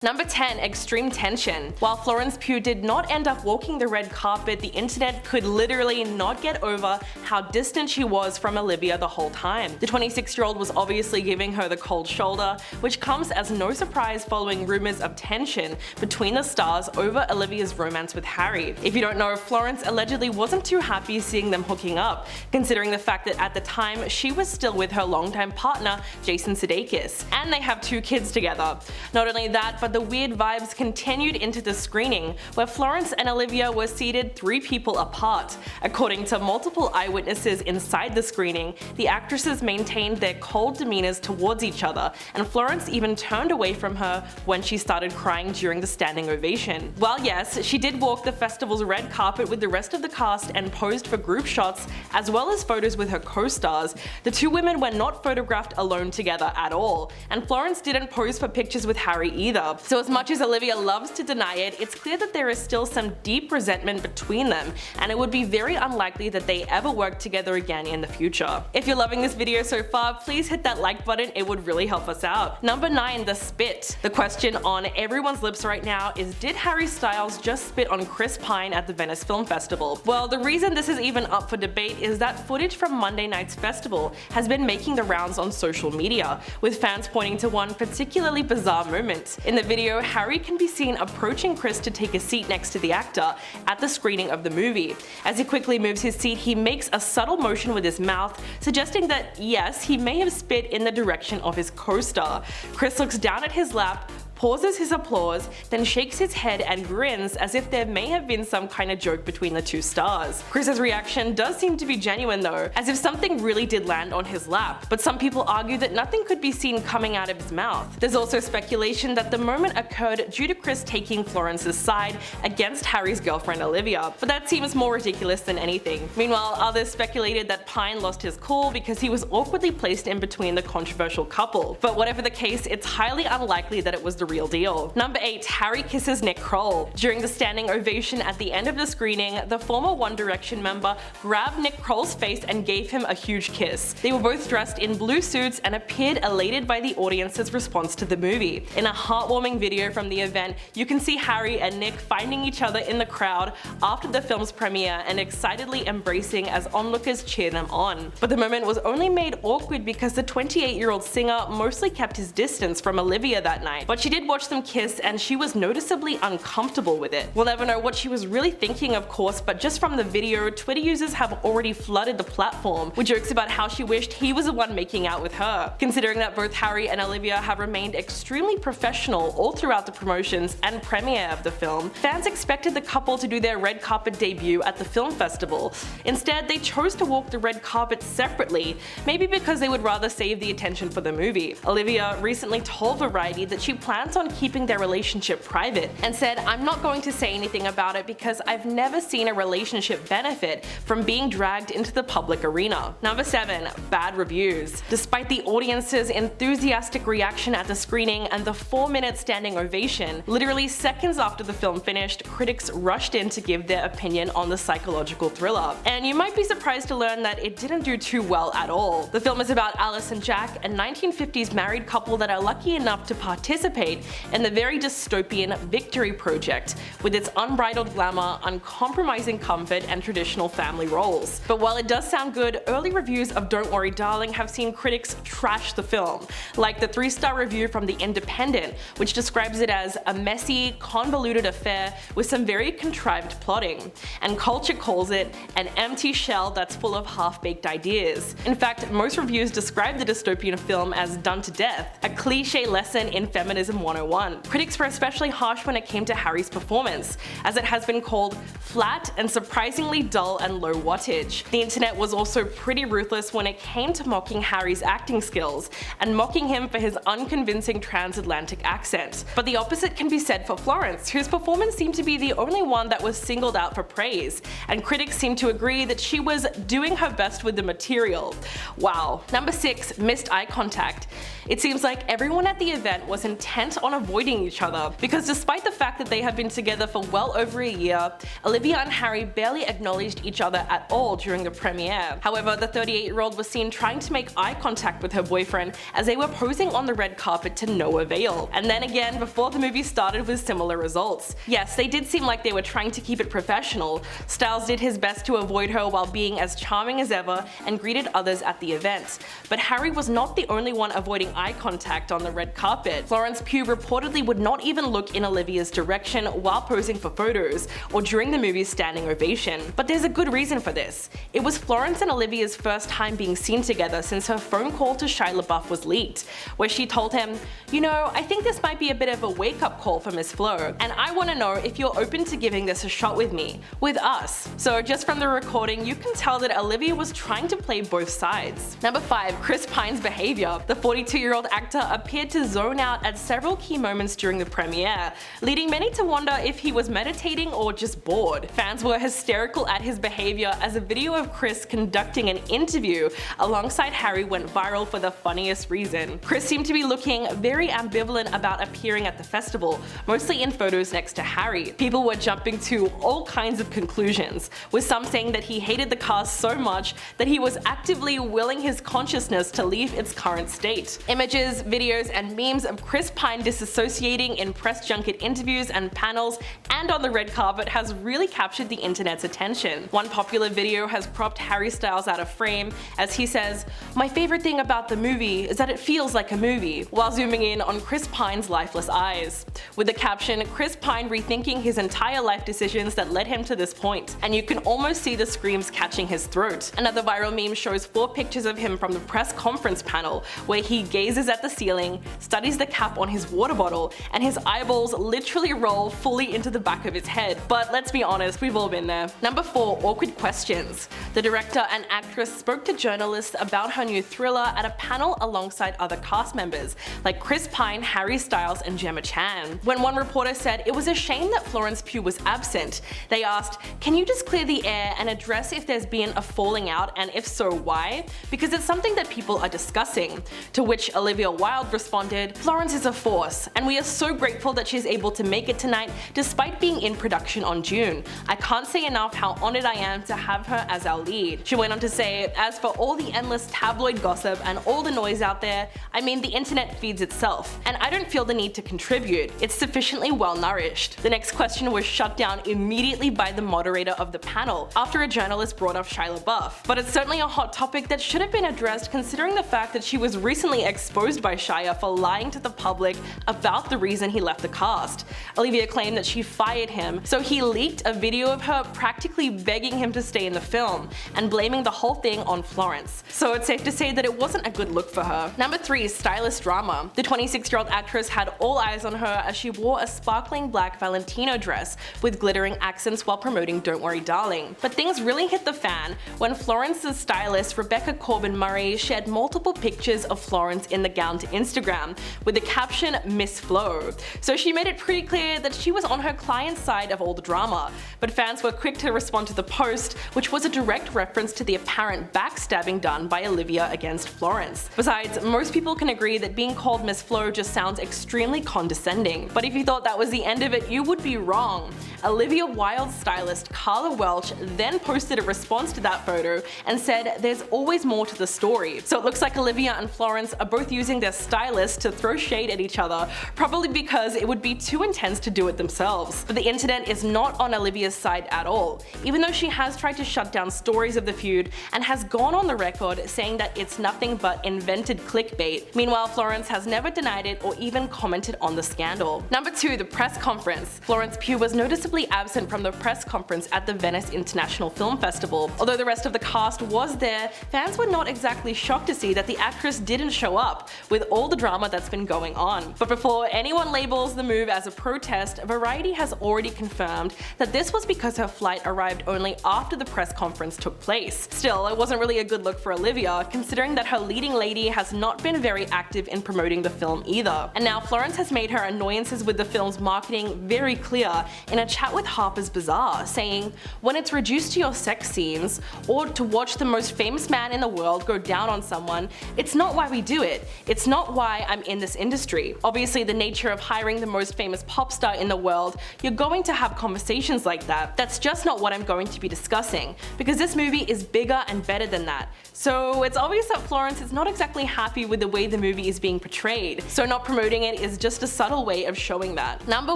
Number 10. Extreme tension. While Florence Pugh did not end up walking the red carpet, the internet could literally not get over how distant she was from Olivia the whole time. The 26-year-old was obviously giving her the cold shoulder, which comes as no surprise following rumors of tension between the stars over Olivia's romance with Harry. If you don't know, Florence allegedly wasn't too happy seeing them hooking up, considering the fact that at the time she was still with her longtime partner, Jason Sudeikis, and they have 2 kids together. Not only that, but the weird vibes continued into the screening, where Florence and Olivia were seated 3 people apart. According to multiple eyewitnesses inside the screening, the actresses maintained their cold demeanors towards each other, and Florence even turned away from her when she started crying during the standing ovation. While yes, she did walk the festival's red carpet with the rest of the cast and posed for group shots as well as photos with her co-stars, the 2 women were not photographed alone together at all, and Florence didn't pose for pictures with Harry either. So as much as Olivia loves to deny it, it's clear that there is still some deep resentment between them, and it would be very unlikely that they ever work together again in the future. If you're loving this video so far, please hit that like button, it would really help us out. Number 9. The spit. The question on everyone's lips right now is, did Harry Styles just spit on Chris Pine at the Venice Film Festival? Well, the reason this is even up for debate is that footage from Monday night's festival has been making the rounds on social media, with fans pointing to one particularly bizarre moment. In the video, Harry can be seen approaching Chris to take a seat next to the actor at the screening of the movie. As he quickly moves his seat, he makes a subtle motion with his mouth, suggesting that yes, he may have spit in the direction of his co-star. Chris looks down at his lap, pauses his applause, then shakes his head and grins as if there may have been some kind of joke between the 2 stars. Chris's reaction does seem to be genuine though, as if something really did land on his lap, but some people argue that nothing could be seen coming out of his mouth. There's also speculation that the moment occurred due to Chris taking Florence's side against Harry's girlfriend Olivia, but that seems more ridiculous than anything. Meanwhile, others speculated that Pine lost his cool because he was awkwardly placed in between the controversial couple. But whatever the case, it's highly unlikely that it was the real deal. Number 8. Harry kisses Nick Kroll. During the standing ovation at the end of the screening, the former One Direction member grabbed Nick Kroll's face and gave him a huge kiss. They were both dressed in blue suits and appeared elated by the audience's response to the movie. In a heartwarming video from the event, you can see Harry and Nick finding each other in the crowd after the film's premiere and excitedly embracing as onlookers cheer them on. But the moment was only made awkward because the 28-year-old singer mostly kept his distance from Olivia that night, but she did watch them kiss and she was noticeably uncomfortable with it. We'll never know what she was really thinking, of course, but just from the video, Twitter users have already flooded the platform with jokes about how she wished he was the one making out with her. Considering that both Harry and Olivia have remained extremely professional all throughout the promotions and premiere of the film, fans expected the couple to do their red carpet debut at the film festival. Instead, they chose to walk the red carpet separately, maybe because they would rather save the attention for the movie. Olivia recently told Variety that she plans on keeping their relationship private and said, "I'm not going to say anything about it because I've never seen a relationship benefit from being dragged into the public arena." Number 7. Bad reviews. Despite the audience's enthusiastic reaction at the screening and the 4-minute standing ovation, literally seconds after the film finished, critics rushed in to give their opinion on the psychological thriller. And you might be surprised to learn that it didn't do too well at all. The film is about Alice and Jack, a 1950s married couple that are lucky enough to participate in the very dystopian Victory Project, with its unbridled glamour, uncompromising comfort, and traditional family roles. But while it does sound good, early reviews of Don't Worry Darling have seen critics trash the film, like the 3-star review from The Independent, which describes it as a messy, convoluted affair with some very contrived plotting, and Culture calls it an empty shell that's full of half-baked ideas. In fact, most reviews describe the dystopian film as done to death, a cliche lesson in feminism 101. Critics were especially harsh when it came to Harry's performance, as it has been called flat and surprisingly dull and low wattage. The internet was also pretty ruthless when it came to mocking Harry's acting skills, and mocking him for his unconvincing transatlantic accent. But the opposite can be said for Florence, whose performance seemed to be the only one that was singled out for praise, and critics seem to agree that she was doing her best with the material. Wow. Number 6. Missed eye contact. It seems like everyone at the event was intent on avoiding each other, because despite the fact that they have been together for well over a year, Olivia and Harry barely acknowledged each other at all during the premiere. However, the 38-year-old was seen trying to make eye contact with her boyfriend as they were posing on the red carpet to no avail. And then again, before the movie started, with similar results. Yes, they did seem like they were trying to keep it professional. Styles did his best to avoid her while being as charming as ever and greeted others at the event. But Harry was not the only one avoiding eye contact on the red carpet. Florence Pugh reportedly would not even look in Olivia's direction while posing for photos or during the movie's standing ovation. But there's a good reason for this. It was Florence and Olivia's first time being seen together since her phone call to Shia LaBeouf was leaked, where she told him, "You know, I think this might be a bit of a wake-up call for Miss Flo, and I want to know if you're open to giving this a shot with me, with us." So just from the recording, you can tell that Olivia was trying to play both sides. Number 5. Chris Pine's behavior. The 42-year-old actor appeared to zone out at several key moments during the premiere, leading many to wonder if he was meditating or just bored. Fans were hysterical at his behavior as a video of Chris conducting an interview alongside Harry went viral for the funniest reason. Chris seemed to be looking very ambivalent about appearing at the festival, mostly in photos next to Harry. People were jumping to all kinds of conclusions, with some saying that he hated the cast so much that he was actively willing his consciousness to leave its current state. Images, videos, and memes of Chris Pine disassociating in press junket interviews and panels and on the red carpet has really captured the internet's attention. One popular video has cropped Harry Styles out of frame as he says, "My favorite thing about the movie is that it feels like a movie," while zooming in on Chris Pine's lifeless eyes, with the caption, "Chris Pine rethinking his entire life decisions that led him to this point," and you can almost see the screams catching his throat. Another viral meme shows 4 pictures of him from the press conference panel, where he gazes at the ceiling, studies the cap on his water bottle, and his eyeballs literally roll fully into the back of his head. But let's be honest, we've all been there. Number 4. Awkward questions. The director and actress spoke to journalists about her new thriller at a panel alongside other cast members like Chris Pine, Harry Styles, and Gemma Chan. When one reporter said it was a shame that Florence Pugh was absent, they asked, "Can you just clear the air and address if there's been a falling out, and if so, why? Because it's something that people are discussing." To which Olivia Wilde responded, "Florence is a force, and we are so grateful that she's able to make it tonight despite being in production on June. I can't say enough how honored I am to have her as our lead." She went on to say, "As for all the endless tabloid gossip and all the noise out there, I mean, the internet feeds itself, and I don't feel the need to contribute. It's sufficiently well nourished." The next question was shut down immediately by the moderator of the panel after a journalist brought up Shia LaBeouf. But it's certainly a hot topic that should have been addressed, considering the fact that she was recently exposed by Shia for lying to the public about the reason he left the cast. Olivia claimed that she fired him, so he leaked a video of her practically begging him to stay in the film and blaming the whole thing on Florence. So it's safe to say that it wasn't a good look for her. Number 3. Stylist drama. The 26-year-old actress had all eyes on her as she wore a sparkling black Valentino dress with glittering accents while promoting Don't Worry Darling. But things really hit the fan when Florence's stylist Rebecca Corbin-Murray shared multiple pictures of Florence in the gown to Instagram with the caption "Miss Flo." So she made it pretty clear that she was on her client's side of all the drama. But fans were quick to respond to the post, which was a direct reference to the apparent backstabbing done by Olivia against Florence. Besides, most people can agree that being called Miss Flo just sounds extremely condescending. But if you thought that was the end of it, you would be wrong. Olivia Wilde's stylist Carla Welch then posted a response to that photo and said there's always more to the story. So it looks like Olivia and Florence are both using their stylist to throw shade at each other, probably because it would be too intense to do it themselves. But the internet is not on Olivia's side at all, even though she has tried to shut down stories of the feud and has gone on the record saying that it's nothing but invented clickbait. Meanwhile, Florence has never denied it or even commented on the scandal. Number 2. The press conference. Florence Pugh was noticeably absent from the press conference at the Venice International Film Festival. Although the rest of the cast was there, fans were not exactly shocked to see that the actress didn't show up, with all the drama that's been going on. But before anyone labels the move as a protest, Variety has already confirmed that this was because her flight arrived only after the press conference took place. Still, it wasn't really a good look for Olivia, considering that her leading lady has not been very active in promoting the film either. And now Florence has made her annoyances with the film's marketing very clear in a chat with Harper's Bazaar, saying, "When it's reduced to your sex scenes, or to watch the most famous man in the world go down on someone, it's not why we do it. It's not why I'm in this industry. Obviously, the nature of hiring the most famous pop star in the world, you're going to have conversations like that. That's just not what I'm going to be discussing, because this movie is bigger and better than that. So it's obvious that Florence is not exactly happy with the way the movie is being portrayed, so not promoting it is just a subtle way of showing that. Number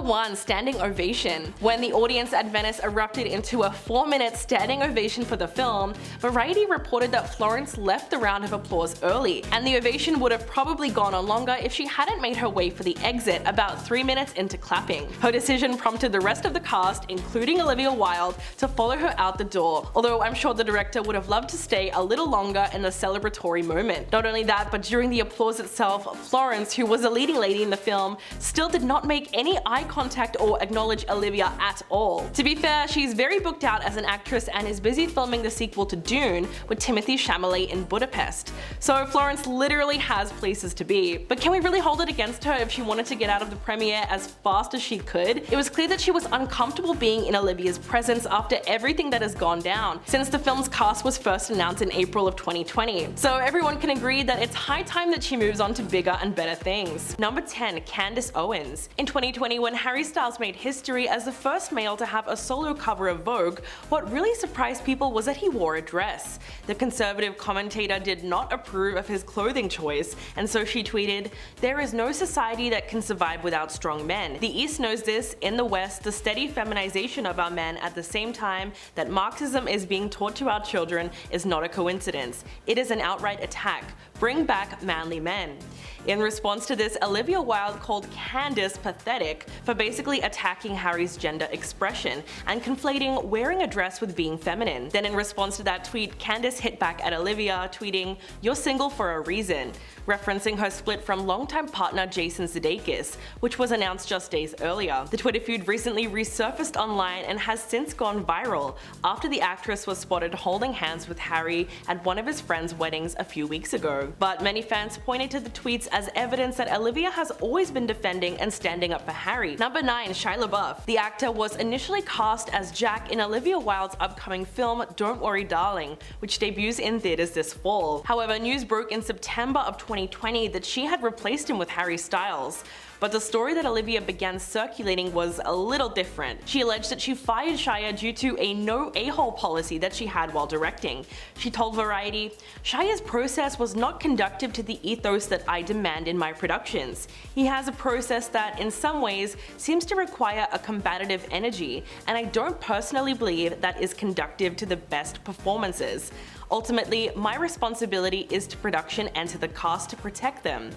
1. Standing ovation. When the audience at Venice erupted into a 4-minute standing ovation for the film, Variety reported that Florence left the round of applause early, and the ovation would have probably gone on longer if she hadn't made her way for the exit about 3 minutes into clapping. Her decision prompted the rest of the cast, including Olivia Wilde, to follow her out the door, although I'm sure the director would have loved to stay a little longer in the celebratory moment. Not only that, but during the applause itself, Florence, who was a leading lady in the film, still did not make any eye contact or acknowledge Olivia at all. To be fair, she's very booked out as an actress and is busy filming the sequel to Dune with Timothée Chalamet in Budapest. So Florence literally has places to be. But can we really hold it against her if she wanted to get out of the premiere as fast as she could? It was clear that she was uncomfortable being in Olivia's presence after everything that has gone down since the film's cast was first announced in April of 2020. So everyone can agree that it's high time that she moves on to bigger and better things. Number 10. Candace Owens. In 2020, when Harry Styles made history as the first male to have a solo cover of Vogue, what really surprised people was that he wore a dress. The conservative commentator did not approve of his clothing choice, and so she tweeted, "There is no society that can survive without strong men. The East knows this, in the West, the steady feminization of our men at the same time that Marxism is being taught to our children is not a coincidence. It is an outright attack. Bring back manly men." In response to this, Olivia Wilde called Candace pathetic for basically attacking Harry's gender expression and conflating wearing a dress with being feminine. Then in response to that tweet, Candace hit back at Olivia, tweeting, "You're single for a reason," referencing her split from longtime partner Jason Sudeikis, which was announced just days earlier. The Twitter feud recently resurfaced online and has since gone viral after the actress was spotted holding hands with Harry at one of his friends' weddings a few weeks ago. But many fans pointed to the tweets as evidence that Olivia has always been defending and standing up for Harry. Number 9. Shia LaBeouf. The actor was initially cast as Jack in Olivia Wilde's upcoming film Don't Worry Darling, which debuts in theaters this fall. However, news broke in September of 2020 that she had replaced him with Harry Styles. But the story that Olivia began circulating was a little different. She alleged that she fired Shia due to a no a-hole policy that she had while directing. She told Variety, "Shia's process was not conducive to the ethos that I demand in my productions. He has a process that, in some ways, seems to require a combative energy, and I don't personally believe that is conducive to the best performances. Ultimately, my responsibility is to production and to the cast to protect them."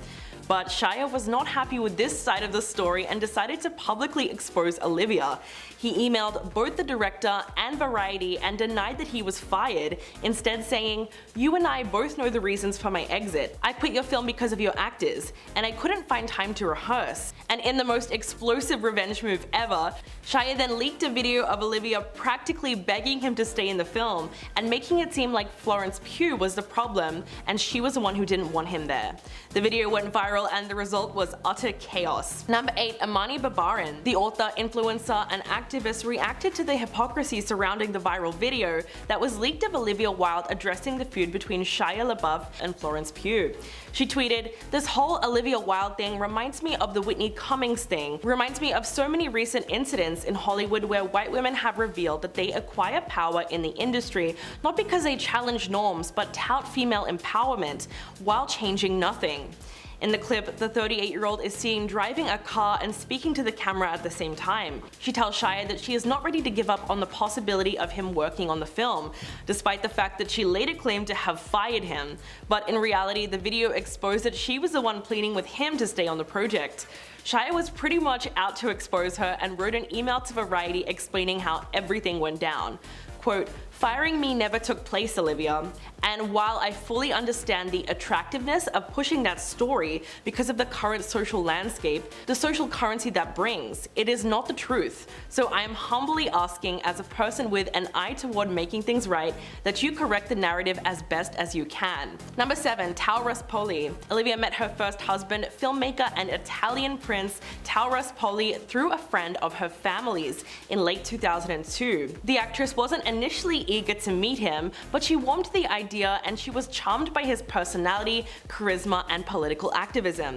But Shia was not happy with this side of the story and decided to publicly expose Olivia. He emailed both the director and Variety and denied that he was fired, instead saying, "You and I both know the reasons for my exit. I quit your film because of your actors, and I couldn't find time to rehearse." And in the most explosive revenge move ever, Shia then leaked a video of Olivia practically begging him to stay in the film and making it seem like Florence Pugh was the problem and she was the one who didn't want him there. The video went viral and the result was utter chaos. Number 8. Amani Babaran. The author, influencer, and activist reacted to the hypocrisy surrounding the viral video that was leaked of Olivia Wilde addressing the feud between Shia LaBeouf and Florence Pugh. She tweeted, "This whole Olivia Wilde thing reminds me of the Whitney Cummings thing. Reminds me of so many recent incidents in Hollywood where white women have revealed that they acquire power in the industry not because they challenge norms but tout female empowerment while changing nothing." In the clip, the 38-year-old is seen driving a car and speaking to the camera at the same time. She tells Shia that she is not ready to give up on the possibility of him working on the film, despite the fact that she later claimed to have fired him. But in reality, the video exposed that she was the one pleading with him to stay on the project. Shia was pretty much out to expose her and wrote an email to Variety explaining how everything went down. Quote, "Firing me never took place, Olivia. And while I fully understand the attractiveness of pushing that story because of the current social landscape, the social currency that brings, it is not the truth. So I am humbly asking, as a person with an eye toward making things right, that you correct the narrative as best as you can." Number 7. Tao Ruspoli. Olivia met her first husband, filmmaker and Italian prince Tao Ruspoli, through a friend of her family's in late 2002. The actress wasn't initially eager to meet him, but she warmed to the idea and she was charmed by his personality, charisma, and political activism.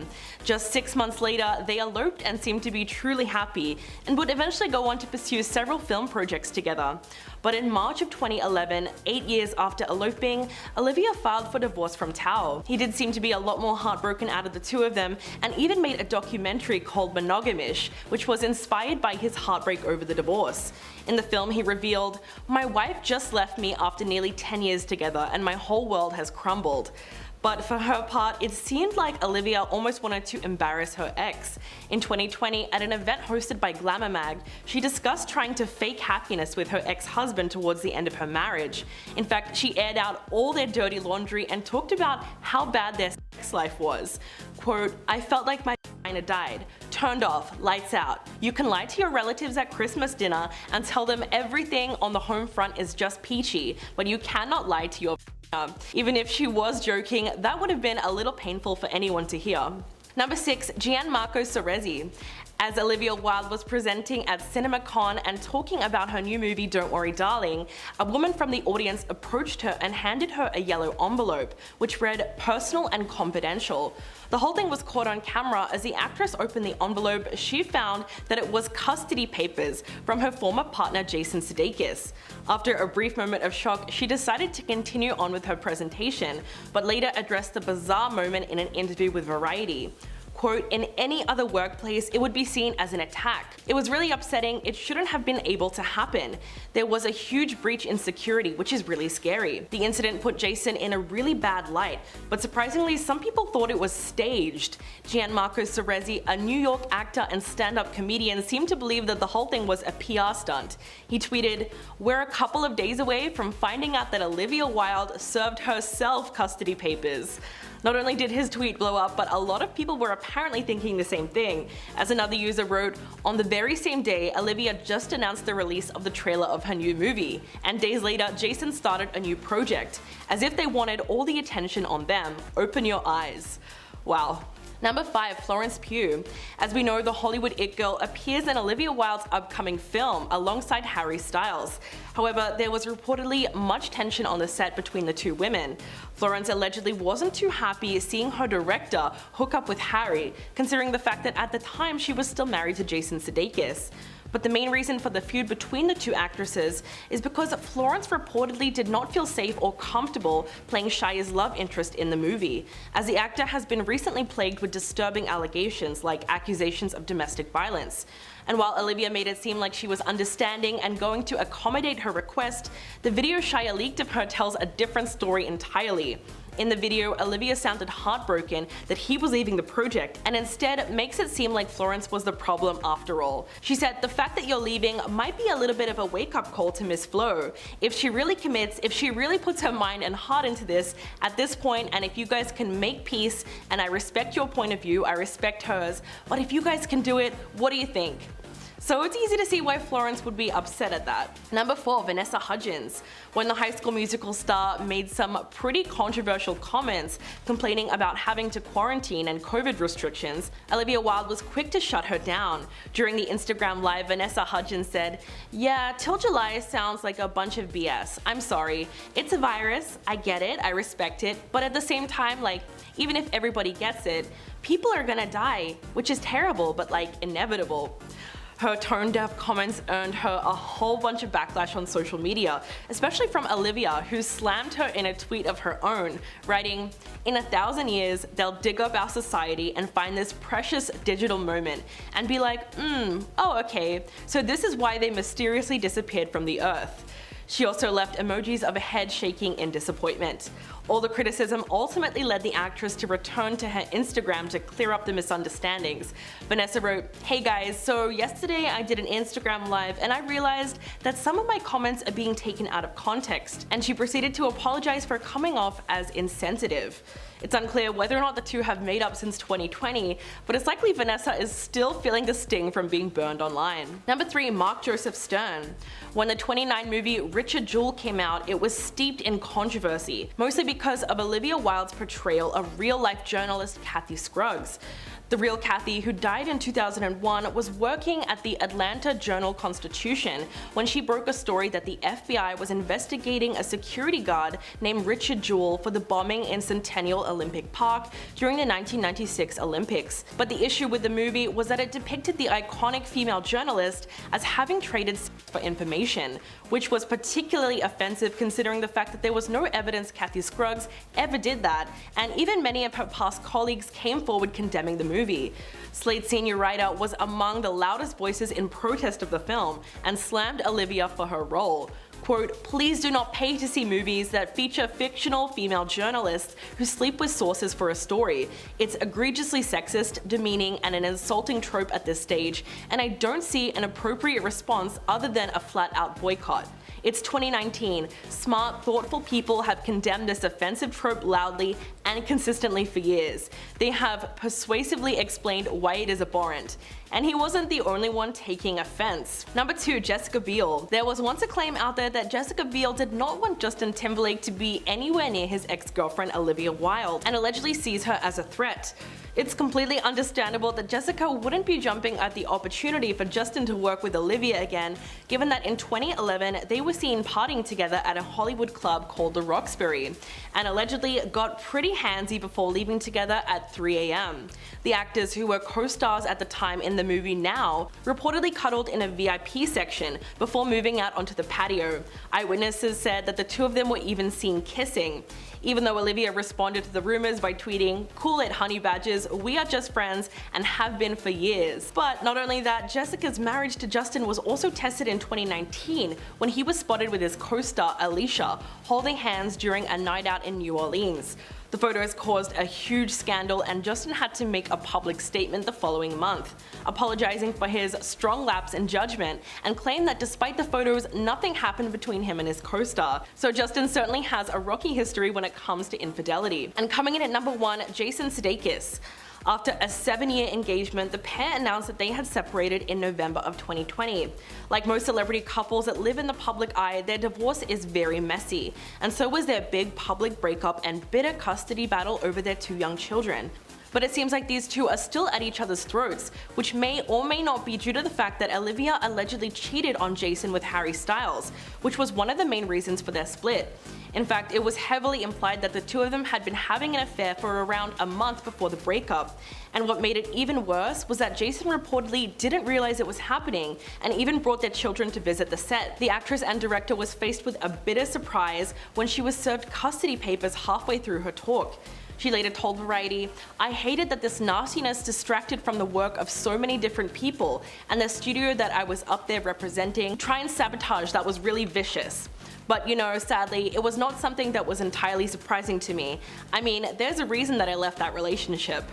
Just 6 months later, they eloped and seemed to be truly happy, and would eventually go on to pursue several film projects together. But in March of 2011, 8 years after eloping, Olivia filed for divorce from Tao. He did seem to be a lot more heartbroken out of the two of them, and even made a documentary called Monogamish, which was inspired by his heartbreak over the divorce. In the film, he revealed, "My wife just left me after nearly 10 years together, and my whole world has crumbled." But for her part, it seemed like Olivia almost wanted to embarrass her ex. In 2020, at an event hosted by Glamour Mag, she discussed trying to fake happiness with her ex-husband towards the end of her marriage. In fact, she aired out all their dirty laundry and talked about how bad their sex life was. Quote, "I felt like my vagina died. Turned off, lights out. You can lie to your relatives at Christmas dinner and tell them everything on the home front is just peachy, but you cannot lie to your Even if she was joking, that would have been a little painful for anyone to hear. Number 6. Gianmarco Soresi. As Olivia Wilde was presenting at CinemaCon and talking about her new movie Don't Worry Darling, a woman from the audience approached her and handed her a yellow envelope, which read "Personal and Confidential." The whole thing was caught on camera. As the actress opened the envelope, she found that it was custody papers from her former partner Jason Sudeikis. After a brief moment of shock, she decided to continue on with her presentation, but later addressed the bizarre moment in an interview with Variety. Quote, "In any other workplace, it would be seen as an attack. It was really upsetting. It shouldn't have been able to happen. There was a huge breach in security, which is really scary. The incident put Jason in a really bad light, but surprisingly, some people thought it was staged." Gianmarco Soresi, a New York actor and stand-up comedian, seemed to believe that the whole thing was a PR stunt. He tweeted, "We're a couple of days away from finding out that Olivia Wilde served herself custody papers." Not only did his tweet blow up, but a lot of people were apparently thinking the same thing. As another user wrote, "On the very same day, Olivia just announced the release of the trailer of her new movie, and days later, Jason started a new project. As if they wanted all the attention on them. Open your eyes." Wow. Number 5. Florence Pugh. As we know, the Hollywood it girl appears in Olivia Wilde's upcoming film alongside Harry Styles. However, there was reportedly much tension on the set between the two women. Florence allegedly wasn't too happy seeing her director hook up with Harry, considering the fact that at the time she was still married to Jason Sudeikis. But the main reason for the feud between the two actresses is because Florence reportedly did not feel safe or comfortable playing Shia's love interest in the movie, as the actor has been recently plagued with disturbing allegations like accusations of domestic violence. And while Olivia made it seem like she was understanding and going to accommodate her request, the video Shia leaked of her tells a different story entirely. In the video, Olivia sounded heartbroken that he was leaving the project, and instead makes it seem like Florence was the problem after all. She said, "The fact that you're leaving might be a little bit of a wake-up call to Miss Flo. If she really commits, if she really puts her mind and heart into this at this point, and if you guys can make peace, and I respect your point of view, I respect hers, but if you guys can do it, what do you think?" So it's easy to see why Florence would be upset at that. Number 4. Vanessa Hudgens. When the High School Musical star made some pretty controversial comments complaining about having to quarantine and COVID restrictions, Olivia Wilde was quick to shut her down. During the Instagram live, Vanessa Hudgens said, "Yeah, till July sounds like a bunch of BS. I'm sorry. It's a virus. I get it. I respect it. But at the same time, like, even if everybody gets it, people are gonna die, which is terrible, but like inevitable." Her tone-deaf comments earned her a whole bunch of backlash on social media, especially from Olivia, who slammed her in a tweet of her own, writing, "In 1,000 years, they'll dig up our society and find this precious digital moment and be like, oh okay, so this is why they mysteriously disappeared from the earth." She also left emojis of a head shaking in disappointment. All the criticism ultimately led the actress to return to her Instagram to clear up the misunderstandings. Vanessa wrote, "Hey guys, so yesterday I did an Instagram live and I realized that some of my comments are being taken out of context," and she proceeded to apologize for coming off as insensitive. It's unclear whether or not the two have made up since 2020, but it's likely Vanessa is still feeling the sting from being burned online. Number 3. Mark Joseph Stern. When the 2009 movie Richard Jewell came out, it was steeped in controversy, mostly because of Olivia Wilde's portrayal of real-life journalist Kathy Scruggs. The real Kathy, who died in 2001, was working at the Atlanta Journal-Constitution when she broke a story that the FBI was investigating a security guard named Richard Jewell for the bombing in Centennial Olympic Park during the 1996 Olympics. But the issue with the movie was that it depicted the iconic female journalist as having traded sex for information, which was particularly offensive considering the fact that there was no evidence Kathy Scruggs ever did that, and even many of her past colleagues came forward condemning the movie. Slate's senior writer was among the loudest voices in protest of the film and slammed Olivia for her role. Quote, "Please do not pay to see movies that feature fictional female journalists who sleep with sources for a story. It's egregiously sexist, demeaning, and an insulting trope at this stage, and I don't see an appropriate response other than a flat-out boycott. It's 2019. Smart, thoughtful people have condemned this offensive trope loudly and consistently for years. They have persuasively explained why it is abhorrent." And he wasn't the only one taking offense. Number 2, Jessica Biel. There was once a claim out there that Jessica Biel did not want Justin Timberlake to be anywhere near his ex-girlfriend Olivia Wilde and allegedly sees her as a threat. It's completely understandable that Jessica wouldn't be jumping at the opportunity for Justin to work with Olivia again, given that in 2011 they were seen partying together at a Hollywood club called the Roxbury, and allegedly got pretty handsy before leaving together at 3 a.m. The actors, who were co-stars at the time in the movie Now, reportedly cuddled in a VIP section before moving out onto the patio. Eyewitnesses said that the two of them were even seen kissing. Even though Olivia responded to the rumors by tweeting, "Cool it, honey badgers, we are just friends and have been for years." But not only that, Jessica's marriage to Justin was also tested in 2019 when he was spotted with his co-star Alicia holding hands during a night out in New Orleans. The photos caused a huge scandal, and Justin had to make a public statement the following month, apologizing for his strong lapse in judgment, and claimed that despite the photos, nothing happened between him and his co-star. So Justin certainly has a rocky history when it comes to infidelity. And coming in at number 1, Jason Sudeikis. After a 7-year engagement, the pair announced that they had separated in November of 2020. Like most celebrity couples that live in the public eye, their divorce is very messy, and so was their big public breakup and bitter custody battle over their 2 young children. But it seems like these two are still at each other's throats, which may or may not be due to the fact that Olivia allegedly cheated on Jason with Harry Styles, which was one of the main reasons for their split. In fact, it was heavily implied that the two of them had been having an affair for around a month before the breakup. And what made it even worse was that Jason reportedly didn't realize it was happening and even brought their children to visit the set. The actress and director was faced with a bitter surprise when she was served custody papers halfway through her talk. She later told Variety, "I hated that this nastiness distracted from the work of so many different people, and the studio that I was up there representing try and sabotage that was really vicious." But you know, sadly, it was not something that was entirely surprising to me. I mean, there's a reason that I left that relationship.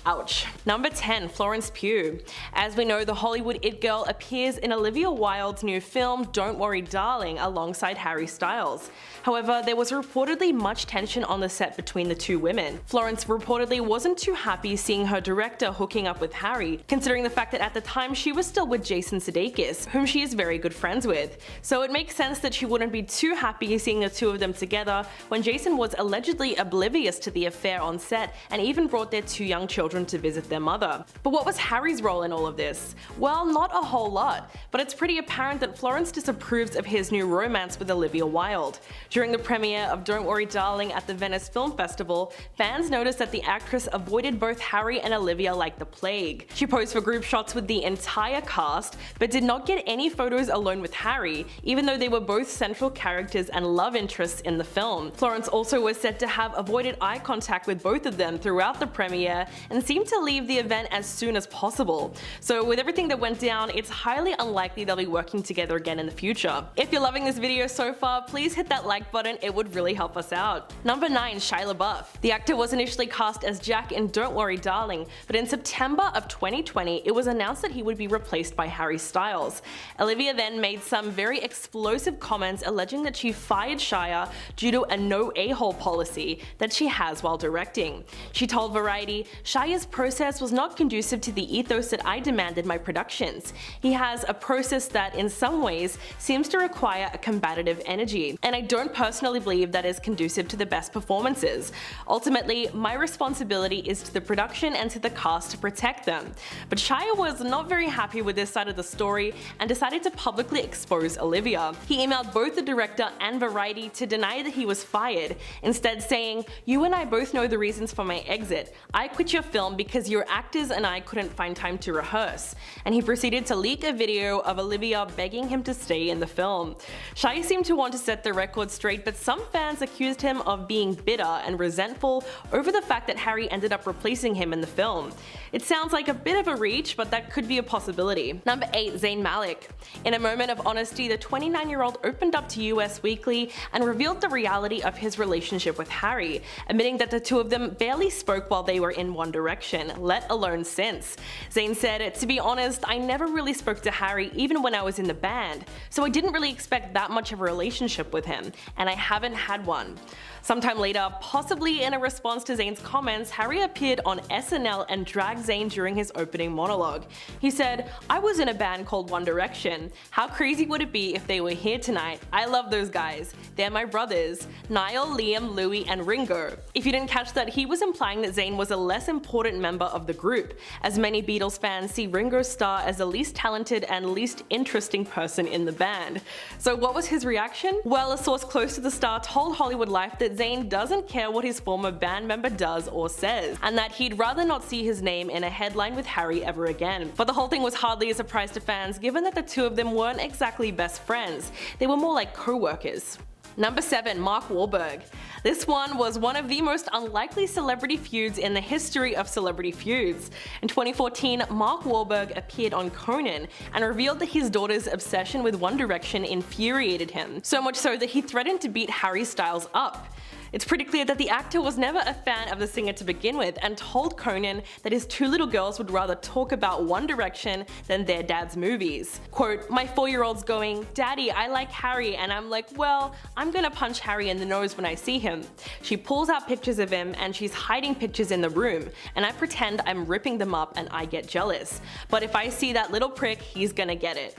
Ouch. Number 10, Florence Pugh. As we know, the Hollywood it girl appears in Olivia Wilde's new film Don't Worry Darling alongside Harry Styles. However, there was reportedly much tension on the set between the two women. Florence reportedly wasn't too happy seeing her director hooking up with Harry, considering the fact that at the time she was still with Jason Sudeikis, whom she is very good friends with. So it makes sense that she wouldn't be too happy seeing the two of them together when Jason was allegedly oblivious to the affair on set and even brought their 2 young children to visit their mother. But what was Harry's role in all of this? Well, not a whole lot, but it's pretty apparent that Florence disapproves of his new romance with Olivia Wilde. During the premiere of Don't Worry Darling at the Venice Film Festival, fans noticed that the actress avoided both Harry and Olivia like the plague. She posed for group shots with the entire cast, but did not get any photos alone with Harry, even though they were both central characters and love interests in the film. Florence also was said to have avoided eye contact with both of them throughout the premiere and seemed to leave the event as soon as possible. So with everything that went down, it's highly unlikely they'll be working together again in the future. If you're loving this video so far, please hit that like button, it would really help us out. Number 9, Shia LaBeouf. The actor was initially cast as Jack in Don't Worry Darling, but in September of 2020, it was announced that he would be replaced by Harry Styles. Olivia then made some very explosive comments alleging that she fired Shia due to a no a-hole policy that she has while directing. She told Variety, "Shia's process was not conducive to the ethos that I demand in my productions. He has a process that in some ways seems to require a combative energy, and I don't personally believe that is conducive to the best performances. Ultimately, my responsibility is to the production and to the cast to protect them. But Shia was not very happy with this side of the story and decided to publicly expose Olivia. He emailed both the director and Variety to deny that he was fired, instead saying, "You and I both know the reasons for my exit. I quit your film because your actors and I couldn't find time to rehearse." And he proceeded to leak a video of Olivia begging him to stay in the film. Shia seemed to want to set the record straight, but some fans accused him of being bitter and resentful over the fact that Harry ended up replacing him in the film. It sounds like a bit of a reach, but that could be a possibility. Number 8. Zayn Malik. In a moment of honesty, the 29-year-old opened up to US Weekly and revealed the reality of his relationship with Harry, admitting that the two of them barely spoke while they were in One Direction, let alone since. Zayn said, "To be honest, I never really spoke to Harry even when I was in the band, so I didn't really expect that much of a relationship with him, and I haven't had one." Sometime later, possibly in a response to Zayn's comments, Harry appeared on SNL and dragged Zayn during his opening monologue. He said, "I was in a band called One Direction. How crazy would it be if they were here tonight? I love those guys. They're my brothers. Niall, Liam, Louis, and Ringo." If you didn't catch that, he was implying that Zayn was a less important member of the group, as many Beatles fans see Ringo Starr as the least talented and least interesting person in the band. So what was his reaction? Well, a source close to the star told Hollywood Life that Zayn doesn't care what his former band member does or says, and that he'd rather not see his name in a headline with Harry ever again. But the whole thing was hardly a surprise to fans, given that the two of them weren't exactly best friends. They were more like co-workers. Number 7. Mark Wahlberg. This one was one of the most unlikely celebrity feuds in the history of celebrity feuds. In 2014, Mark Wahlberg appeared on Conan and revealed that his daughter's obsession with One Direction infuriated him, so much so that he threatened to beat Harry Styles up. It's pretty clear that the actor was never a fan of the singer to begin with and told Conan that his two little girls would rather talk about One Direction than their dad's movies. Quote, "My 4-year-old's going, 'Daddy, I like Harry,' and I'm like, well, I'm gonna punch Harry in the nose when I see him. She pulls out pictures of him and she's hiding pictures in the room, and I pretend I'm ripping them up and I get jealous. But if I see that little prick, he's gonna get it."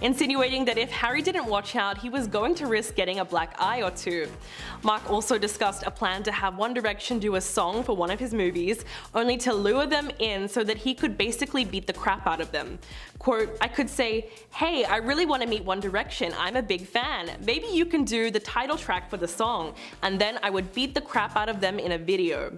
Insinuating that if Harry didn't watch out, he was going to risk getting a black eye or two. Mark also discussed a plan to have One Direction do a song for one of his movies, only to lure them in so that he could basically beat the crap out of them. Quote, "I could say, 'Hey, I really want to meet One Direction, I'm a big fan, maybe you can do the title track for the song,' and then I would beat the crap out of them in a video."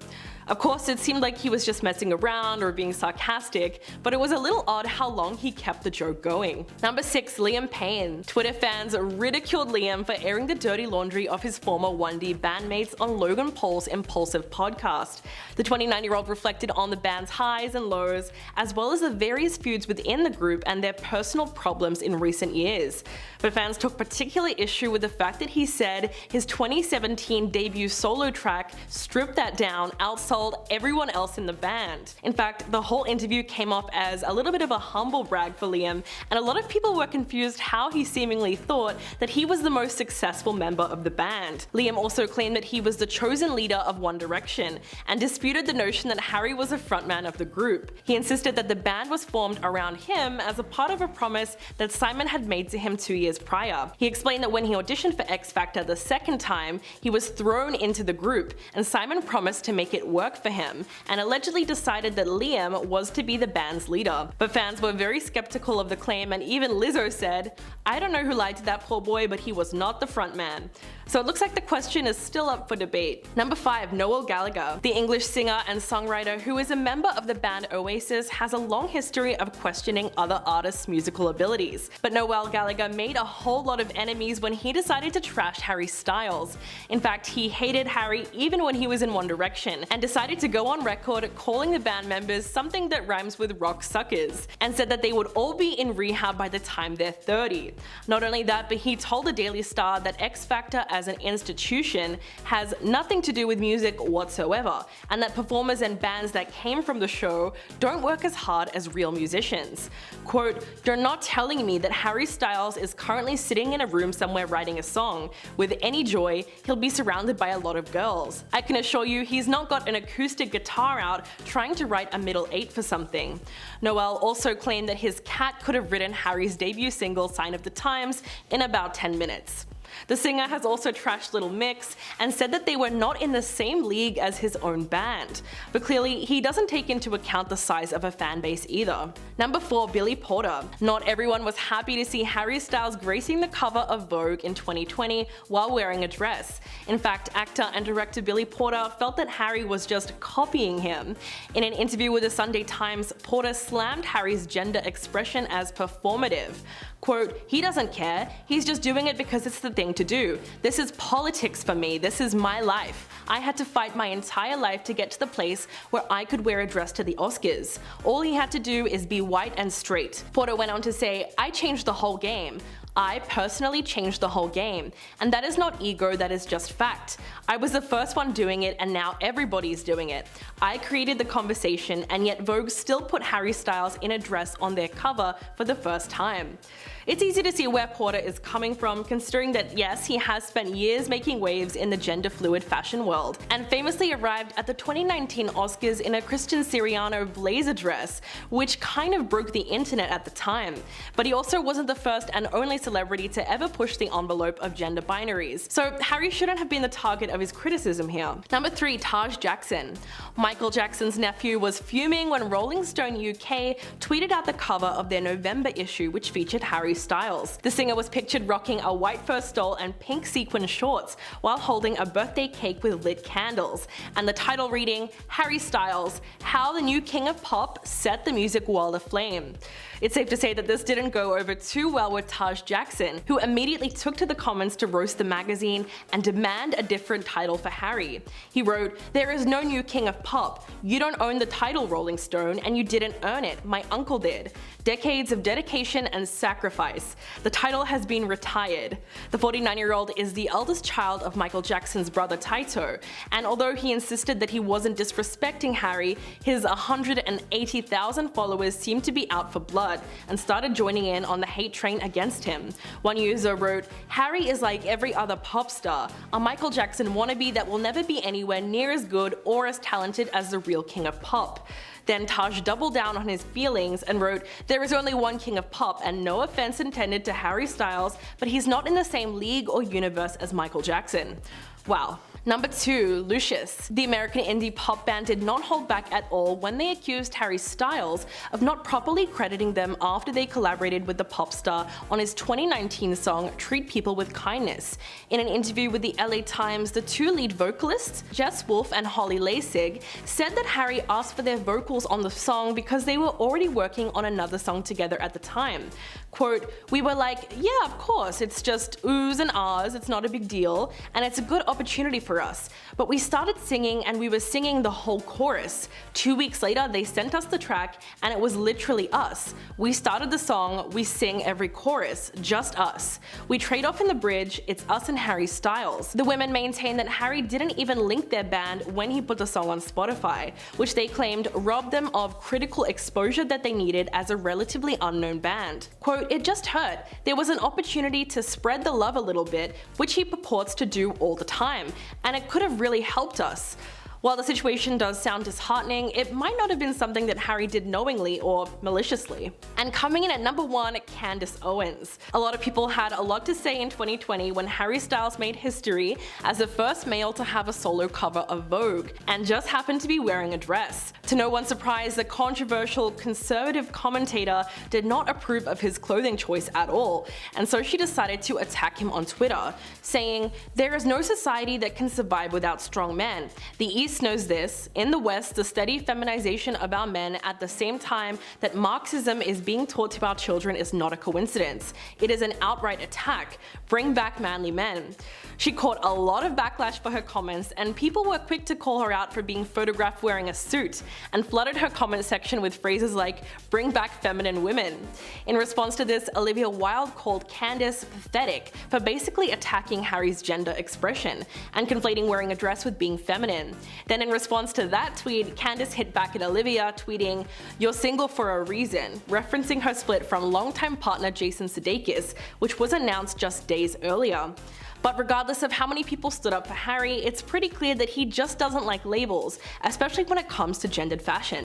Of course, it seemed like he was just messing around or being sarcastic, but it was a little odd how long he kept the joke going. Number 6. Liam Payne. Twitter fans ridiculed Liam for airing the dirty laundry of his former 1D bandmates on Logan Paul's Impulsive podcast. The 29-year-old reflected on the band's highs and lows, as well as the various feuds within the group and their personal problems in recent years. But fans took particular issue with the fact that he said his 2017 debut solo track, Strip That Down, outsold everyone else in the band. In fact, the whole interview came off as a little bit of a humble brag for Liam, and a lot of people were confused how he seemingly thought that he was the most successful member of the band. Liam also claimed that he was the chosen leader of One Direction, and disputed the notion that Harry was a frontman of the group. He insisted that the band was formed around him as a part of a promise that Simon had made to him 2 years prior. He explained that when he auditioned for X Factor the second time, he was thrown into the group, and Simon promised to make it work for him, and allegedly decided that Liam was to be the band's leader. But fans were very skeptical of the claim, and even Lizzo said, "I don't know who lied to that poor boy, but he was not the frontman." So it looks like the question is still up for debate. Number 5. Noel Gallagher. The English singer and songwriter who is a member of the band Oasis has a long history of questioning other artists' musical abilities. But Noel Gallagher made a whole lot of enemies when he decided to trash Harry Styles. In fact, he hated Harry even when he was in One Direction, and decided to go on record calling the band members something that rhymes with rock suckers, and said that they would all be in rehab by the time they're 30. Not only that, but he told the Daily Star that X Factor as an institution has nothing to do with music whatsoever, and that performers and bands that came from the show don't work as hard as real musicians. Quote, "You're not telling me that Harry Styles is currently sitting in a room somewhere writing a song. With any joy, he'll be surrounded by a lot of girls. I can assure you he's not got an acoustic guitar out trying to write a middle eight for something. Noel also claimed that his cat could have written Harry's debut single Sign of the Times in about 10 minutes. The singer has also trashed Little Mix and said that they were not in the same league as his own band, but clearly he doesn't take into account the size of a fan base either. Number 4, Billy Porter. Not everyone was happy to see Harry Styles gracing the cover of Vogue in 2020 while wearing a dress. In fact, actor and director Billy Porter felt that Harry was just copying him. In an interview with the Sunday Times, Porter slammed Harry's gender expression as performative. Quote, "He doesn't care, he's just doing it because it's the thing to do. This is politics for me, this is my life. I had to fight my entire life to get to the place where I could wear a dress to the Oscars. All he had to do is be white and straight." Porter went on to say, "I changed the whole game. I personally changed the whole game. And that is not ego, that is just fact. I was the first one doing it and now everybody's doing it. I created the conversation and yet Vogue still put Harry Styles in a dress on their cover for the first time." It's easy to see where Porter is coming from, considering that yes, he has spent years making waves in the gender-fluid fashion world, and famously arrived at the 2019 Oscars in a Christian Siriano blazer dress, which kind of broke the internet at the time. But he also wasn't the first and only celebrity to ever push the envelope of gender binaries, so Harry shouldn't have been the target of his criticism here. Number 3, Taj Jackson. Michael Jackson's nephew was fuming when Rolling Stone UK tweeted out the cover of their November issue, which featured Harry Styles. The singer was pictured rocking a white fur stole and pink sequin shorts while holding a birthday cake with lit candles, and the title reading, "Harry Styles, How the New King of Pop Set the Music World Aflame." It's safe to say that this didn't go over too well with Taj Jackson, who immediately took to the comments to roast the magazine and demand a different title for Harry. He wrote, "There is no new king of pop. You don't own the title, Rolling Stone, and you didn't earn it. My uncle did. Decades of dedication and sacrifice. The title has been retired." The 49-year-old is the eldest child of Michael Jackson's brother Taito, and although he insisted that he wasn't disrespecting Harry, his 180,000 followers seemed to be out for blood and started joining in on the hate train against him. One user wrote, "Harry is like every other pop star, a Michael Jackson wannabe that will never be anywhere near as good or as talented as the real king of pop." Then Taj doubled down on his feelings and wrote, "There is only one king of pop, and no offense intended to Harry Styles, but he's not in the same league or universe as Michael Jackson." Wow. Number 2, Lucius. The American indie pop band did not hold back at all when they accused Harry Styles of not properly crediting them after they collaborated with the pop star on his 2019 song Treat People with Kindness. In an interview with the LA Times, the two lead vocalists, Jess Wolfe and Holly Lasig, said that Harry asked for their vocals on the song because they were already working on another song together at the time. Quote, "We were like, yeah, of course, it's just oohs and ahs, it's not a big deal, and it's a good opportunity for us. But we started singing and we were singing the whole chorus. 2 weeks later they sent us the track and it was literally us. We started the song, we sing every chorus, just us. We trade off in the bridge, it's us and Harry Styles." The women maintain that Harry didn't even link their band when he put the song on Spotify, which they claimed robbed them of critical exposure that they needed as a relatively unknown band. Quote, "It just hurt. There was an opportunity to spread the love a little bit, which he purports to do all the time, and it could have really helped us." While the situation does sound disheartening, it might not have been something that Harry did knowingly or maliciously. And coming in at number 1, Candace Owens. A lot of people had a lot to say in 2020 when Harry Styles made history as the first male to have a solo cover of Vogue, and just happened to be wearing a dress. To no one's surprise, the controversial conservative commentator did not approve of his clothing choice at all, and so she decided to attack him on Twitter, saying, "There is no society that can survive without strong men. The East knows this. In the West, the steady feminization of our men at the same time that Marxism is being taught to our children is not a coincidence. It is an outright attack. Bring back manly men." She caught a lot of backlash for her comments, and people were quick to call her out for being photographed wearing a suit, and flooded her comment section with phrases like, "Bring back feminine women." In response to this, Olivia Wilde called Candace pathetic for basically attacking Harry's gender expression, and conflating wearing a dress with being feminine. Then in response to that tweet, Candace hit back at Olivia, tweeting, "You're single for a reason," referencing her split from longtime partner Jason Sudeikis, which was announced just days earlier. But regardless of how many people stood up for Harry, it's pretty clear that he just doesn't like labels, especially when it comes to gendered fashion.